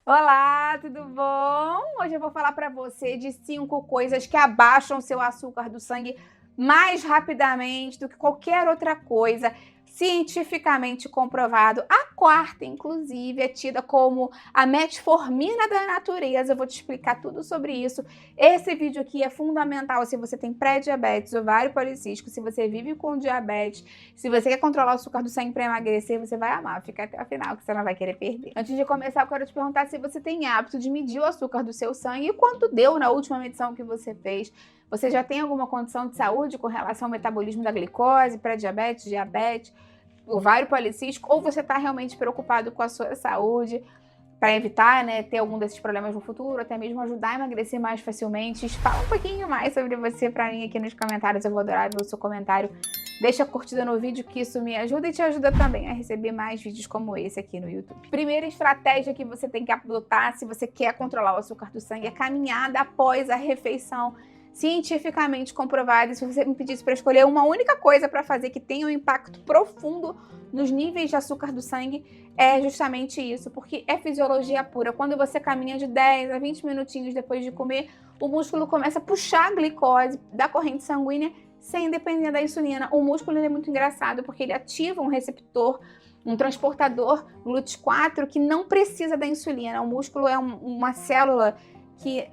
Olá, tudo bom? Hoje eu vou falar para você de 5 coisas que abaixam seu açúcar do sangue mais rapidamente do que qualquer outra coisa, cientificamente comprovado. A quarta, inclusive, é tida como a metformina da natureza. Eu vou te explicar tudo sobre isso. Esse vídeo aqui é fundamental se você tem pré-diabetes, ovário policístico, se você vive com diabetes, se você quer controlar o açúcar do sangue para emagrecer, você vai amar. Fica até o final que você não vai querer perder. Antes de começar, eu quero te perguntar se você tem hábito de medir o açúcar do seu sangue e quanto deu na última medição que você fez. Você já tem alguma condição de saúde com relação ao metabolismo da glicose, pré-diabetes, diabetes, ovário policístico, ou você está realmente preocupado com a sua saúde para evitar, né, ter algum desses problemas no futuro, até mesmo ajudar a emagrecer mais facilmente? Fala um pouquinho mais sobre você para mim aqui nos comentários, eu vou adorar ver o seu comentário. Deixa a curtida no vídeo que isso me ajuda e te ajuda também a receber mais vídeos como esse aqui no YouTube. Primeira estratégia que você tem que adotar se você quer controlar o açúcar do sangue é caminhada após a refeição. Cientificamente comprovado, se você me pedisse para escolher uma única coisa para fazer que tenha um impacto profundo nos níveis de açúcar do sangue, é justamente isso, porque é fisiologia pura. Quando você caminha de 10 a 20 minutinhos depois de comer, o músculo começa a puxar a glicose da corrente sanguínea sem depender da insulina. O músculo é muito engraçado porque ele ativa um receptor, um transportador GLUT4 que não precisa da insulina. O músculo é uma célula que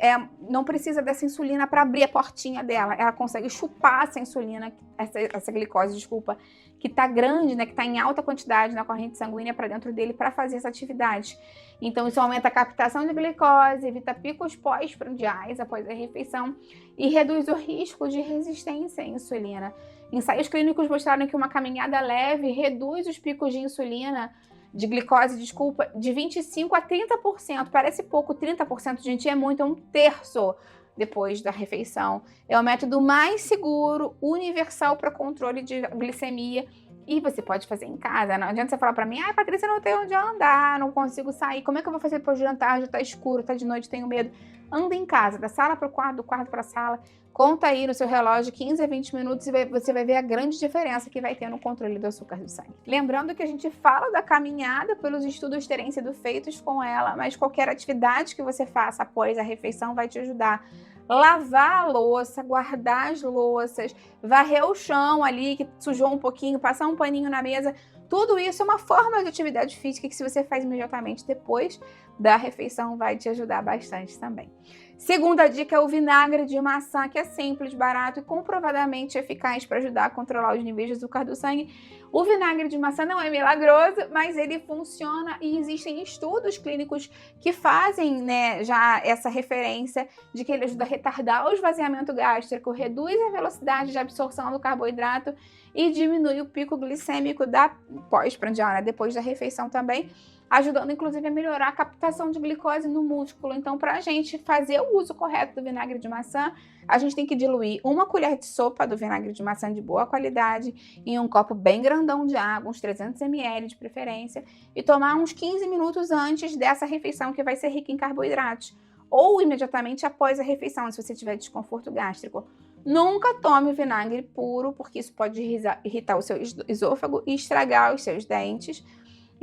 não precisa dessa insulina para abrir a portinha dela. Ela consegue chupar essa insulina, essa glicose, desculpa, que está grande, né, que está em alta quantidade na corrente sanguínea para dentro dele para fazer essa atividade. Então isso aumenta a captação de glicose, evita picos pós-prandiais após a refeição e reduz o risco de resistência à insulina. Ensaios clínicos mostraram que uma caminhada leve reduz os picos de insulina, de glicose, desculpa, de 25% a 30%. Parece pouco, 30%, gente, é muito, é um terço depois da refeição. É o método mais seguro, universal para controle de glicemia e você pode fazer em casa. Não adianta você falar para mim, ai, Patrícia, não tenho onde andar, não consigo sair, como é que eu vou fazer depois de jantar? Já tá escuro, tá de noite, tenho medo. Anda em casa, da sala para o quarto, do quarto para a sala. Conta aí no seu relógio 15 a 20 minutos e você vai ver a grande diferença que vai ter no controle do açúcar do sangue. Lembrando que a gente fala da caminhada pelos estudos terem sido feitos com ela, mas qualquer atividade que você faça após a refeição vai te ajudar. Lavar a louça, guardar as louças, varrer o chão ali que sujou um pouquinho, passar um paninho na mesa, tudo isso é uma forma de atividade física que se você faz imediatamente depois da refeição vai te ajudar bastante também. Segunda dica é o vinagre de maçã, que é simples, barato e comprovadamente eficaz para ajudar a controlar os níveis de açúcar do sangue. O vinagre de maçã não é milagroso, mas ele funciona e existem estudos clínicos que fazem, né, já essa referência de que ele ajuda a retardar o esvaziamento gástrico, reduz a velocidade de absorção do carboidrato e diminui o pico glicêmico da pós-prandial, né, depois da refeição também, ajudando inclusive a melhorar a captação de glicose no músculo. Então, para a gente fazer o uso correto do vinagre de maçã, a gente tem que diluir 1 colher de sopa do vinagre de maçã de boa qualidade em um copo bem grandão de água, uns 300 ml de preferência, e tomar uns 15 minutos antes dessa refeição que vai ser rica em carboidratos, ou imediatamente após a refeição, se você tiver desconforto gástrico. Nunca tome vinagre puro, porque isso pode irritar o seu esôfago e estragar os seus dentes.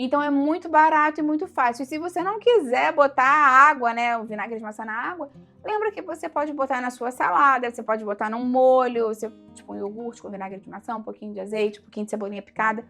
Então é muito barato e muito fácil. E se você não quiser botar a água, né, o vinagre de maçã na água, lembra que você pode botar na sua salada, você pode botar num molho, você, tipo um iogurte com vinagre de maçã, um pouquinho de azeite, um pouquinho de cebolinha picada.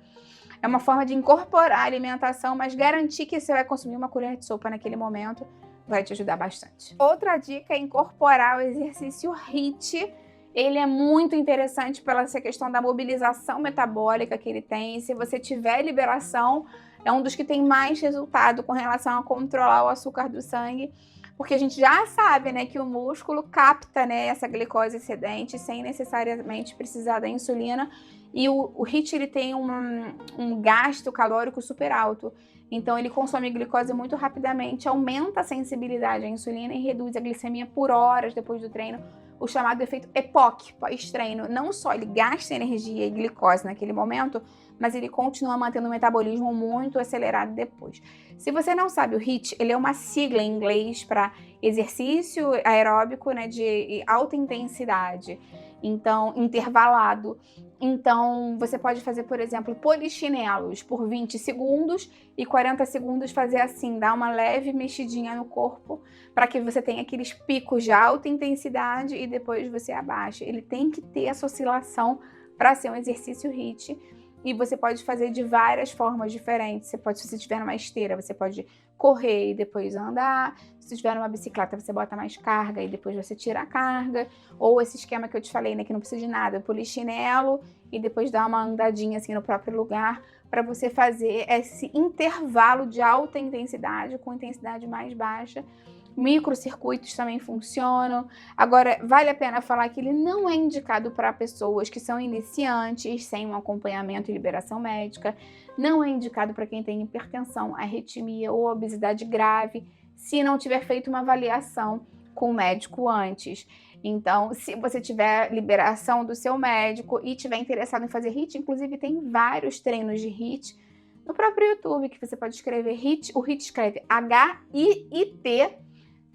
É uma forma de incorporar a alimentação, mas garantir que você vai consumir 1 colher de sopa naquele momento vai te ajudar bastante. Outra dica é incorporar o exercício HIIT. Ele é muito interessante pela essa questão da mobilização metabólica que ele tem. Se você tiver liberação, é um dos que tem mais resultado com relação a controlar o açúcar do sangue, porque a gente já sabe, né, que o músculo capta, né, essa glicose excedente sem necessariamente precisar da insulina, e o HIIT ele tem um gasto calórico super alto. Então ele consome glicose muito rapidamente, aumenta a sensibilidade à insulina e reduz a glicemia por horas depois do treino, o chamado efeito EPOC, pós-treino. Não só ele gasta energia e glicose naquele momento, mas ele continua mantendo o metabolismo muito acelerado depois. Se você não sabe, o HIIT, ele é uma sigla em inglês para exercício aeróbico, né, de alta intensidade, então intervalado. Então, você pode fazer, por exemplo, polichinelos por 20 segundos e 40 segundos fazer assim, dar uma leve mexidinha no corpo para que você tenha aqueles picos de alta intensidade e depois você abaixa. Ele tem que ter essa oscilação para ser um exercício HIIT. E você pode fazer de várias formas diferentes. Se você estiver numa esteira, você pode correr e depois andar. Se estiver numa bicicleta, você bota mais carga e depois você tira a carga. Ou esse esquema que eu te falei, né, que não precisa de nada, polichinelo e depois dar uma andadinha assim no próprio lugar para você fazer esse intervalo de alta intensidade com intensidade mais baixa. Microcircuitos também funcionam. Agora, vale a pena falar que ele não é indicado para pessoas que são iniciantes, sem um acompanhamento e liberação médica. Não é indicado para quem tem hipertensão, arritmia ou obesidade grave, se não tiver feito uma avaliação com o médico antes. Então, se você tiver liberação do seu médico e tiver interessado em fazer HIIT, inclusive tem vários treinos de HIIT no próprio YouTube, que você pode escrever HIIT. O HIIT escreve H-I-I-T,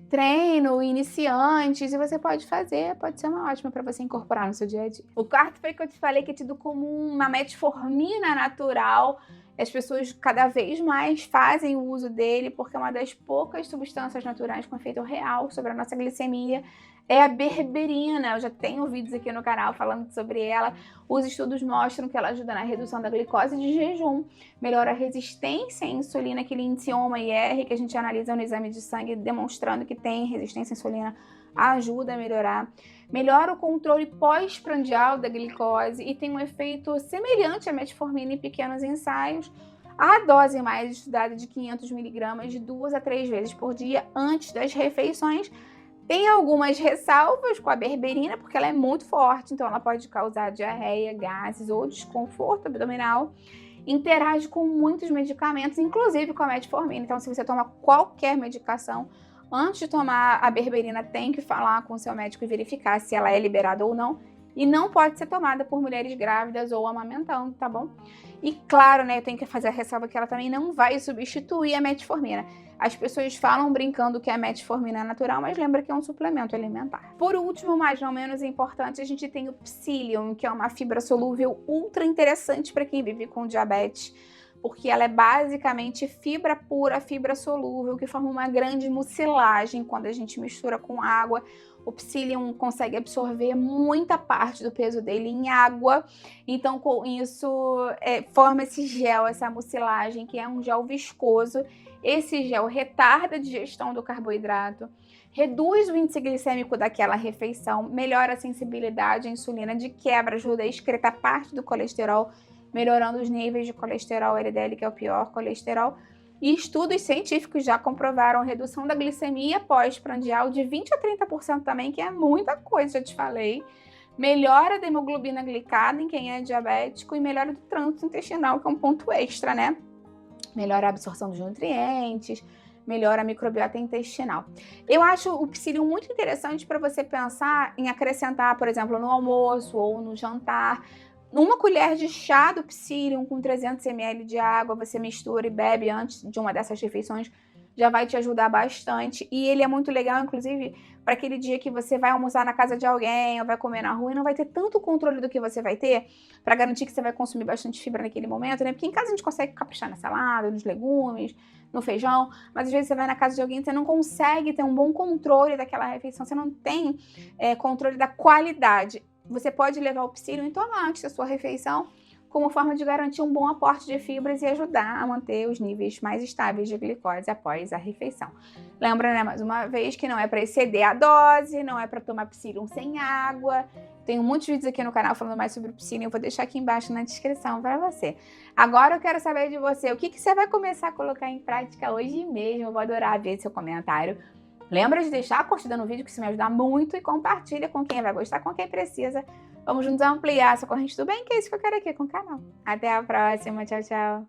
treino, iniciantes, e você pode fazer, pode ser uma ótima para você incorporar no seu dia a dia. O quarto foi que eu te falei que é tido como uma metformina natural. As pessoas cada vez mais fazem o uso dele porque é uma das poucas substâncias naturais com efeito real sobre a nossa glicemia. É a berberina, eu já tenho vídeos aqui no canal falando sobre ela. Os estudos mostram que ela ajuda na redução da glicose de jejum, melhora a resistência à insulina, aquele índice OMA-IR que a gente analisa no exame de sangue, demonstrando que tem resistência à insulina, ajuda a melhorar. Melhora o controle pós-prandial da glicose e tem um efeito semelhante à metformina em pequenos ensaios. A dose mais estudada de 500 mg de 2 a 3 vezes por dia antes das refeições. Tem algumas ressalvas com a berberina, porque ela é muito forte, então ela pode causar diarreia, gases ou desconforto abdominal. Interage com muitos medicamentos, inclusive com a metformina. Então, se você toma qualquer medicação, antes de tomar a berberina, tem que falar com o seu médico e verificar se ela é liberada ou não. E não pode ser tomada por mulheres grávidas ou amamentando, tá bom? E claro, né, eu tenho que fazer a ressalva que ela também não vai substituir a metformina. As pessoas falam brincando que a metformina é natural, mas lembra que é um suplemento alimentar. Por último, mas não menos importante, a gente tem o psyllium, que é uma fibra solúvel ultra interessante para quem vive com diabetes, porque ela é basicamente fibra pura, fibra solúvel, que forma uma grande mucilagem quando a gente mistura com água. O psyllium consegue absorver muita parte do peso dele em água, então com isso forma esse gel, essa mucilagem, que é um gel viscoso. Esse gel retarda a digestão do carboidrato, reduz o índice glicêmico daquela refeição, melhora a sensibilidade à insulina, de quebra ajuda a excretar parte do colesterol, melhorando os níveis de colesterol LDL, que é o pior colesterol. E estudos científicos já comprovaram a redução da glicemia pós-prandial de 20% a 30% também, que é muita coisa, já te falei. Melhora da hemoglobina glicada em quem é diabético e melhora do trânsito intestinal, que é um ponto extra, né? Melhora a absorção dos nutrientes, melhora a microbiota intestinal. Eu acho o psyllium muito interessante para você pensar em acrescentar, por exemplo, no almoço ou no jantar. Uma colher de chá do psyllium com 300 ml de água, você mistura e bebe antes de uma dessas refeições, já vai te ajudar bastante. E ele é muito legal, inclusive, para aquele dia que você vai almoçar na casa de alguém ou vai comer na rua e não vai ter tanto controle do que você vai ter, para garantir que você vai consumir bastante fibra naquele momento, né? Porque em casa a gente consegue caprichar na salada, nos legumes, no feijão, mas às vezes você vai na casa de alguém e você não consegue ter um bom controle daquela refeição, você não tem controle da qualidade. Você pode levar o psyllium e tomar antes da sua refeição, como forma de garantir um bom aporte de fibras e ajudar a manter os níveis mais estáveis de glicose após a refeição. Lembra, né, mais uma vez, que não é para exceder a dose, não é para tomar psyllium sem água. Tenho muitos vídeos aqui no canal falando mais sobre o psyllium, eu vou deixar aqui embaixo na descrição para você. Agora eu quero saber de você, o que você vai começar a colocar em prática hoje mesmo? Eu vou adorar ver seu comentário. Lembra de deixar a curtida no vídeo, que isso me ajuda muito, e compartilha com quem vai gostar, com quem precisa. Vamos juntos ampliar essa corrente do bem, que é isso que eu quero aqui com o canal. Até a próxima, tchau, tchau!